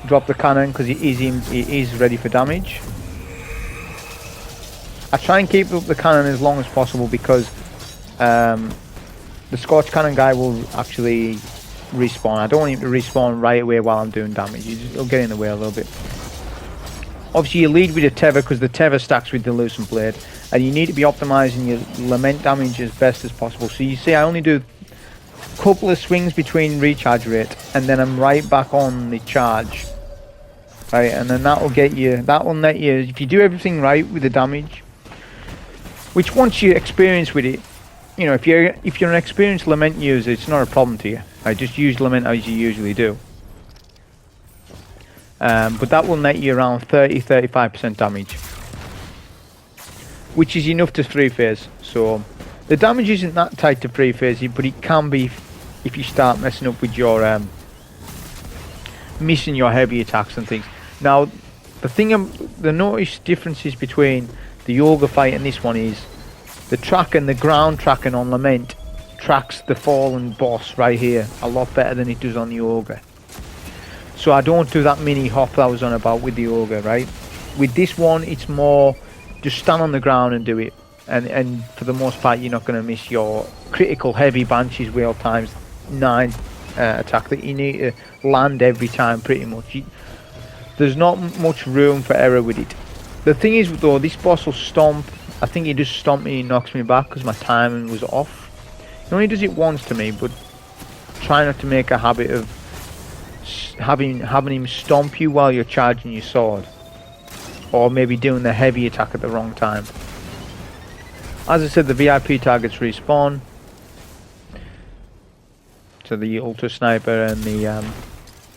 Drop the cannon because it is ready for damage. I try and keep up the cannon as long as possible because the Scorch Cannon guy will actually respawn. I don't want him to respawn right away while I'm doing damage. He'll get in the way a little bit. Obviously you lead with a Tether because the Tether stacks with the Loosened Blade, and you need to be optimizing your Lament damage as best as possible. So you see I only do a couple of swings between recharge rate, and then I'm right back on the charge. Right, and then that will net you, if you do everything right with the damage, which once you experience with it, you know, if you're an experienced Lament user, it's not a problem to you. I just use Lament as you usually do. But that will net you around 30-35% damage, which is enough to 3-phase. So the damage isn't that tight to 3-phase, but it can be if you start messing up with your missing your heavy attacks and things. Now the notice differences between the Ogre fight and this one is the ground tracking on Lament tracks the fallen boss right here a lot better than it does on the Ogre. So I don't do that mini hop that I was on about with the Ogre, right? With this one, it's more just stand on the ground and do it. And for the most part, you're not going to miss your critical heavy Banshee's Whale times 9 attack that you need to land every time pretty much. There's not much room for error with it. The thing is though, this boss will stomp. I think he just stomped me and knocks me back because my timing was off. He only does it once to me, but try not to make a habit of having him stomp you while you're charging your sword, or maybe doing the heavy attack at the wrong time. As I said, the VIP targets respawn, so the Ultra Sniper and the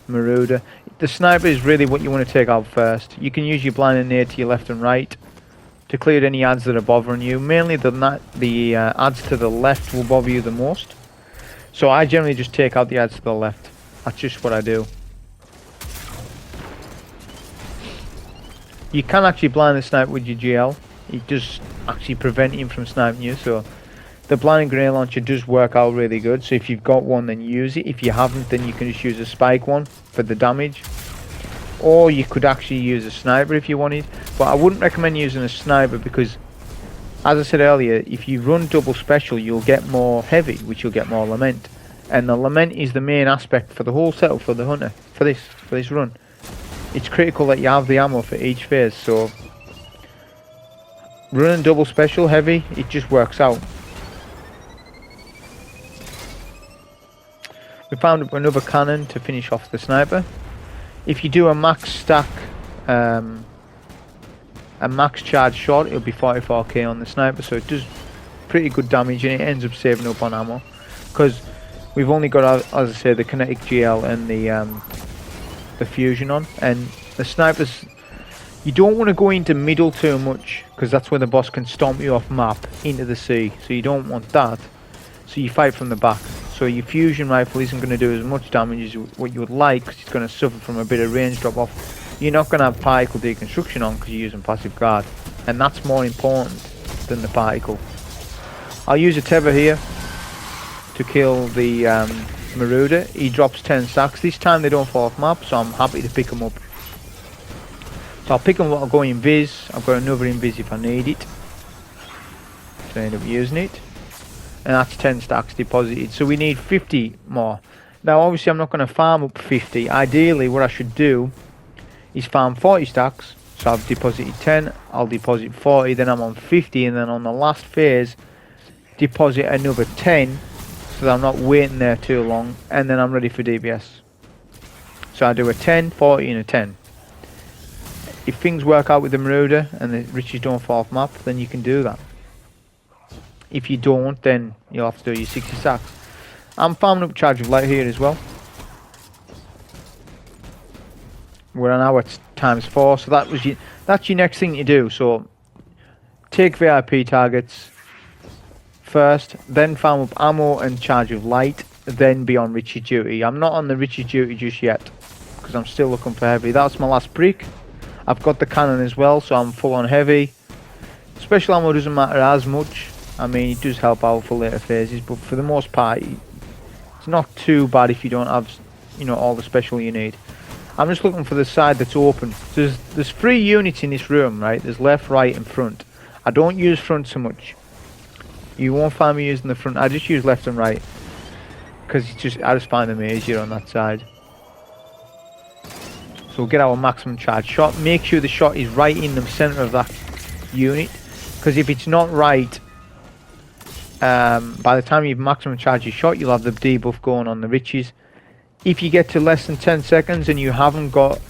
Marauder. The Sniper is really what you want to take out first. You can use your blinding nade to your left and right to clear any ads that are bothering you. Mainly the ads to the left will bother you the most, so I generally just take out the ads to the left. That's just what I do. You can actually blind the Sniper with your GL. It does actually prevent him from sniping you, so the blinding grenade launcher does work out really good. So if you've got one, then use it. If you haven't, then you can just use a spike one for the damage, or you could actually use a Sniper if you wanted, but I wouldn't recommend using a Sniper because, as I said earlier, if you run double special, you'll get more heavy, which you'll get more Lament, and the Lament is the main aspect for the whole setup for the hunter for this run. It's critical that you have the ammo for each phase, so running double special heavy, it just works out. We found another cannon to finish off the Sniper. If you do a max stack, a max charge shot, it'll be 44k on the Sniper, so it does pretty good damage, and it ends up saving up on ammo because we've only got, as I say, the Kinetic GL and the Fusion on, and the Snipers, you don't want to go into middle too much because that's where the boss can stomp you off map into the sea, so you don't want that. So you fight from the back. So your Fusion rifle isn't going to do as much damage as what you would like because it's going to suffer from a bit of range drop off. You're not going to have particle deconstruction on because you're using passive guard, and that's more important than the particle. I'll use a Tether here to kill the Marauder. He drops 10 stacks. This time they don't fall off map, so I'm happy to pick them up. So I'll pick them up, I'll go invis. I've got another invis if I need it, so I end up using it. And that's 10 stacks deposited, so we need 50 more. Now obviously I'm not going to farm up 50. Ideally what I should do is farm 40 stacks. So I've deposited 10, I'll deposit 40, then I'm on 50, and then on the last phase, deposit another 10, so that I'm not waiting there too long, and then I'm ready for DBS. So I do a 10, 40, and a 10. If things work out with the Marauder and the riches don't fall off map, then you can do that. If you don't, then you'll have to do your 60 stacks. I'm farming up Charge of Light here as well. We're on our ×4, so that's your next thing to do. So take VIP targets first, then farm up ammo and Charge of Light, then be on Riches duty. I'm not on the Riches duty just yet because I'm still looking for heavy. That's my last brick. I've got the cannon as well, so I'm full on heavy. Special ammo doesn't matter as much. I mean, it does help out for later phases, but for the most part, it's not too bad if you don't have, you know, all the special you need. I'm just looking for the side that's open. There's 3 units in this room, right? There's left, right, and front. I don't use front so much. You won't find me using the front. I just use left and right because I just find them easier on that side. So we'll get our maximum charge shot. Make sure the shot is right in the center of that unit, because if it's not right, by the time you've maximum charge your shot, you'll have the debuff going on the riches. If you get to less than 10 seconds and you haven't got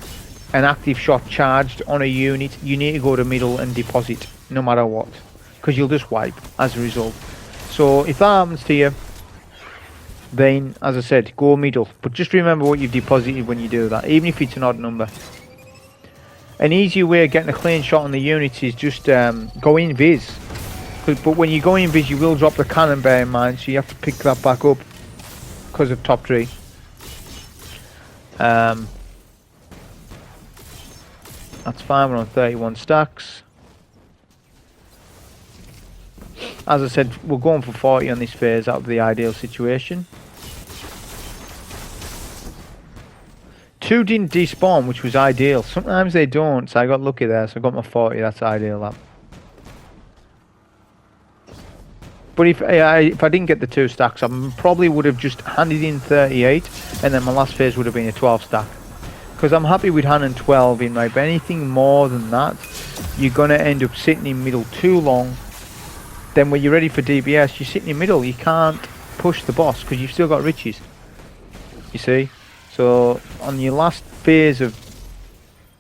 an active shot charged on a unit, you need to go to middle and deposit no matter what, because you'll just wipe as a result. So if that happens to you, then as I said, go middle, but just remember what you've deposited when you do that, even if it's an odd number. An easier way of getting a clean shot on the units is just go in vis, but when you go in vis you will drop the cannon, bear in mind, so you have to pick that back up because of top tree. That's fine, we're on 31 stacks. As I said, we're going for 40 on this phase out of the ideal situation. 2 didn't despawn, which was ideal. Sometimes they don't, so I got lucky there, so I got my 40, that's ideal. That. But if I didn't get the 2 stacks, I probably would have just handed in 38, and then my last phase would have been a 12 stack. Because I'm happy with handing 12 in, right? But anything more than that, you're going to end up sitting in middle too long. Then when you're ready for DBS, you're sitting in middle. You can't push the boss because you've still got riches. You see? So on your last phase of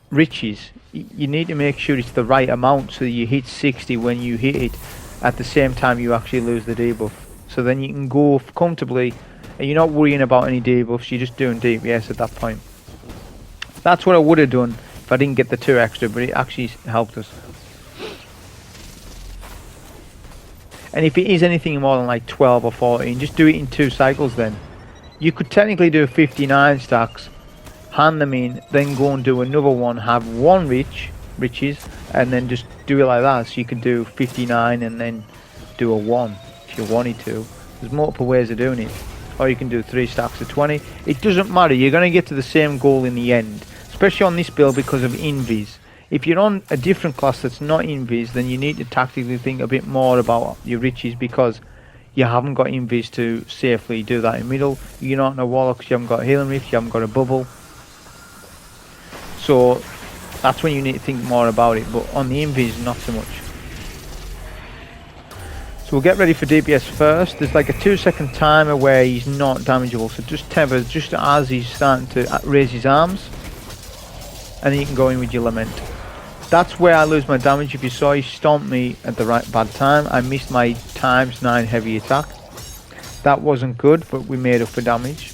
riches, you need to make sure it's the right amount so that you hit 60 when you hit it at the same time you actually lose the debuff. So then you can go comfortably and you're not worrying about any debuffs, you're just doing DBS at that point. That's what I would have done if I didn't get the 2 extra, but it actually helped us. And if it is anything more than like 12 or 14, just do it in 2 cycles then. You could technically do 59 stacks, hand them in, then go and do another one, have 1 riches, and then just do it like that. So you could do 59 and then do a 1 if you wanted to. There's multiple ways of doing it. Or you can do 3 stacks of 20. It doesn't matter, you're going to get to the same goal in the end. Especially on this build because of invis. If you're on a different class that's not invis, then you need to tactically think a bit more about your riches, because you haven't got invis to safely do that in middle. You're not in a warlock because you haven't got healing rift, you haven't got a bubble. So that's when you need to think more about it, but on the invis not so much. So we'll get ready for DPS first. There's like a 2-second timer where he's not damageable, so just tether just as he's starting to raise his arms, and then you can go in with your lament. That's where I lose my damage. If you saw, he stomped me at the bad time. I missed my ×9 heavy attack. That wasn't good, but we made up for damage.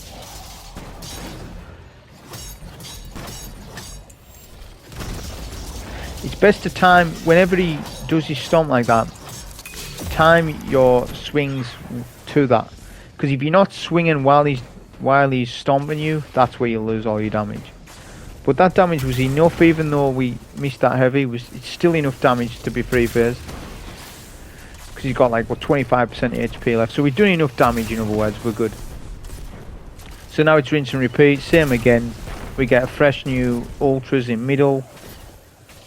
It's best to time, whenever he does his stomp like that, time your swings to that. Because if you're not swinging while he's stomping you, that's where you'll lose all your damage. But that damage was enough, even though we missed that heavy, it's still enough damage to be free phase. Because he's got like, what, 25% HP left. So we've done enough damage, in other words, we're good. So now it's rinse and repeat, same again. We get a fresh new ultras in middle.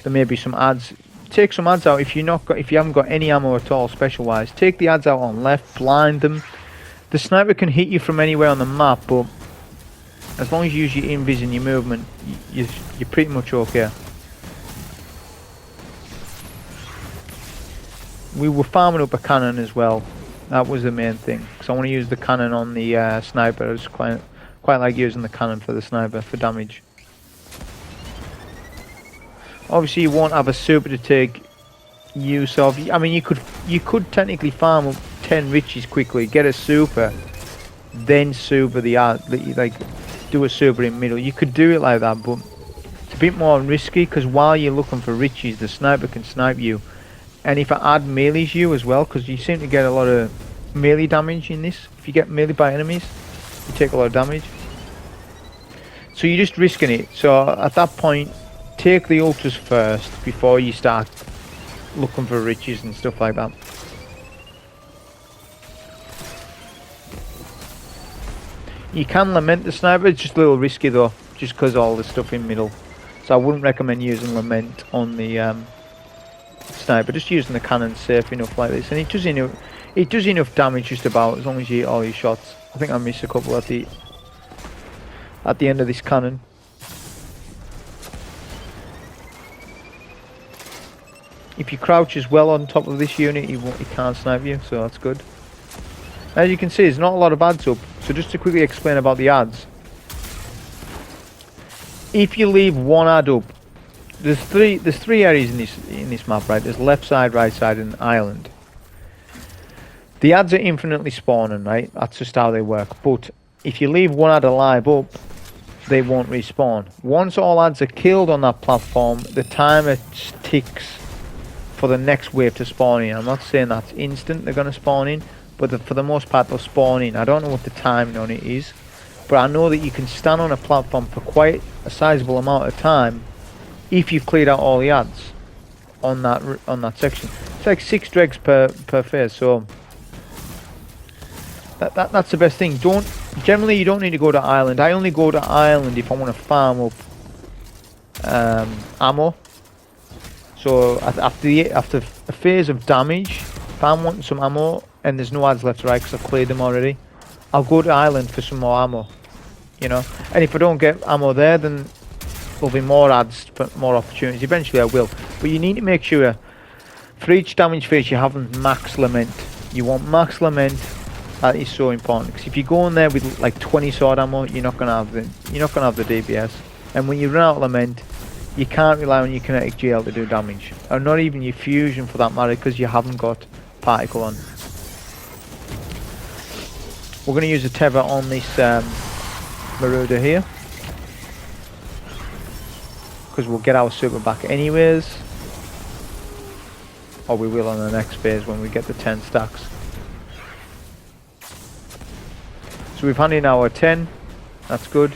There may be some adds. Take some adds out if you haven't got any ammo at all, special wise. Take the adds out on left, blind them. The sniper can hit you from anywhere on the map, but As long as you use your invis and your movement, you're pretty much okay. We were farming up a cannon as well. That was the main thing, because I want to use the cannon on the sniper. I was quite like using the cannon for the sniper for damage. Obviously, you won't have a super to take use of. I mean, you could technically farm up 10 riches quickly, get a super, then super the art, like do a super in middle. You could do it like that, but it's a bit more risky because while you're looking for riches, the sniper can snipe you. And if I add melees you as well, because you seem to get a lot of melee damage in this. If you get melee by enemies, you take a lot of damage. So you're just risking it. So at that point, take the ultras first before you start looking for riches and stuff like that. You can lament the sniper, it's just a little risky though, just because all the stuff in middle. So I wouldn't recommend using lament on the sniper, just using the cannon safe enough like this. And it does enough damage just about, as long as you hit all your shots. I think I missed a couple at the end of this cannon. If you crouch as well on top of this unit, he can't snipe you, so that's good. As you can see, there's not a lot of ads up. So just to quickly explain about the ads. If you leave one ad up, there's three areas in this map, right? There's left side, right side, and island. The ads are infinitely spawning, right? That's just how they work. But if you leave one ad alive up, they won't respawn. Once all ads are killed on that platform, the timer ticks for the next wave to spawn in. I'm not saying that's instant they're going to spawn in, but for the most part they'll spawn in. I don't know what the timing on it is, but I know that you can stand on a platform for quite a sizable amount of time if you've cleared out all the ads on that section. It's like 6 dregs per phase, so that's the best thing. Generally you don't need to go to island. I only go to island if I want to farm up ammo. So after a phase of damage, if I'm wanting some ammo and there's no ads left or right because I've cleared them already, I'll go to island for some more ammo, you know. And if I don't get ammo there, then there'll be more ads for more opportunities. Eventually I will, but you need to make sure for each damage phase you have max lament. You want max lament. That is so important, because if you go in there with like 20 sword ammo, you're not gonna have the DPS. And when you run out of lament, you can't rely on your kinetic GL to do damage, or not even your fusion for that matter, because you haven't got particle on. We're going to use a tether on this Marauder here, because we'll get our super back anyways, or we will on the next phase when we get the 10 stacks. So we've handed in our 10, that's good.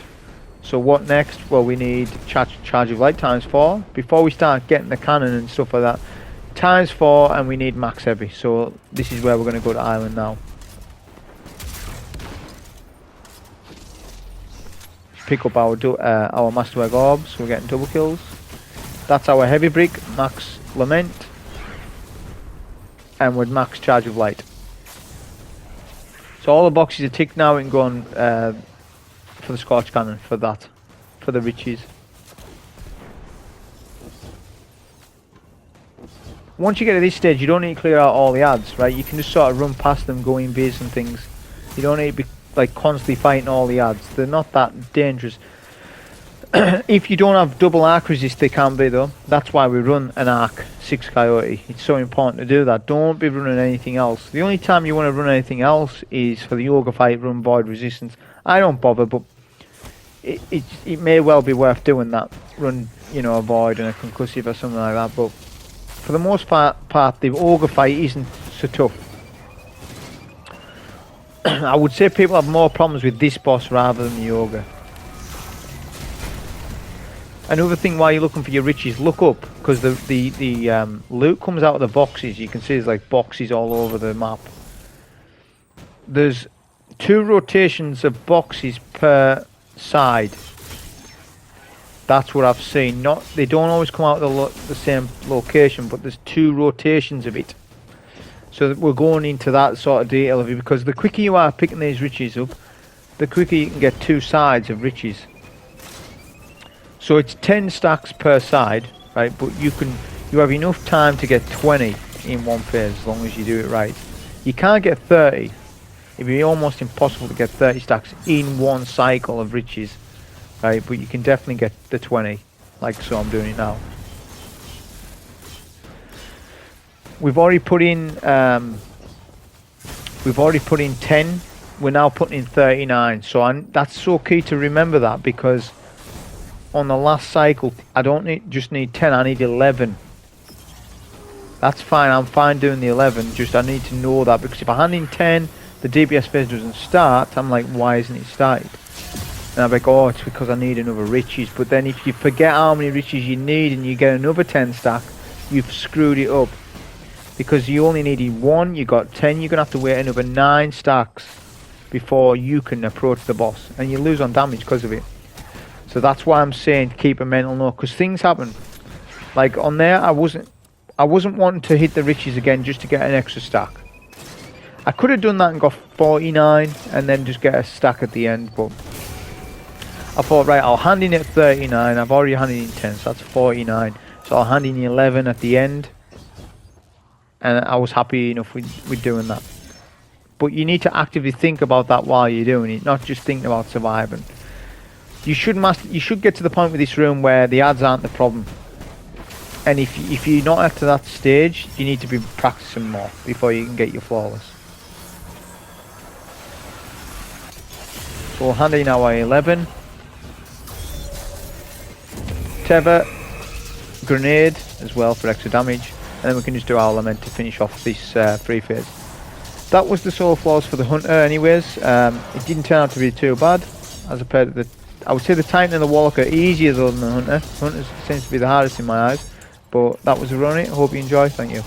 So what next? Well, we need charge of light times 4 before we start getting the cannon and stuff like that. Times 4, and we need max heavy. So this is where we're going to go to island now. Pick up our masterwork orbs. We're getting double kills. That's our heavy brick, max lament, and with max charge of light. So all the boxes are ticked now. We can go on for the scorch cannon for the riches. Once you get to this stage, you don't need to clear out all the ads, right? You can just sort of run past them, go in base and things. You don't need to be like constantly fighting all the ads. They're not that dangerous. If you don't have double arc resist, they can be though. That's why we run an arc 6 Coyote. It's so important to do that. Don't be running anything else. The only time you want to run anything else is for the Ogre fight, run void resistance. I don't bother, but it may well be worth doing that. Run, you know, a void and a concussive or something like that. But for the most part the Ogre fight isn't so tough. I would say people have more problems with this boss rather than the Ogre. Another thing while you're looking for your riches, look up, because the loot comes out of the boxes. You can see there's like boxes all over the map. There's 2 rotations of boxes per side. That's what I've seen. They don't always come out of the same location, but there's 2 rotations of it. So we're going into that sort of detail of it, because the quicker you are picking these riches up, the quicker you can get 2 sides of riches. So it's 10 stacks per side, right? But you have enough time to get 20 in one phase as long as you do it right. You can't get 30. It'd be almost impossible to get 30 stacks in one cycle of riches, right? But you can definitely get the 20, like so I'm doing it now. We've already put in 10. We're now putting in 39. So that's so key to remember that, because on the last cycle I don't just need 10. I need 11. That's fine. I'm fine doing the 11. Just I need to know that, because if I hand in 10, the DPS phase doesn't start. I'm like, why isn't it started? And I'm like, oh, it's because I need another riches. But then if you forget how many riches you need and you get another 10 stack, you've screwed it up. Because you only needed 1, you got 10, you're going to have to wait another 9 stacks before you can approach the boss. And you lose on damage because of it. So that's why I'm saying keep a mental note, because things happen. Like on there, I wasn't wanting to hit the riches again just to get an extra stack. I could have done that and got 49 and then just get a stack at the end, but I thought, right, I'll hand in at 39. I've already handed in 10, so that's 49. So I'll hand in 11 at the end. And I was happy enough with doing that. But you need to actively think about that while you're doing it, not just thinking about surviving. You should get to the point with this room where the ads aren't the problem. And if you're not at to that stage, you need to be practicing more before you can get your flawless. So we'll hand in our 11. Tether, grenade as well for extra damage. And then we can just do our lament to finish off this free phase. That was the solo flaws for the hunter anyways. It didn't turn out to be too bad. As compared to I would say the Titan and the Warlock are easier though than the hunter. The hunter seems to be the hardest in my eyes. But that was a run it. Hope you enjoy. Thank you.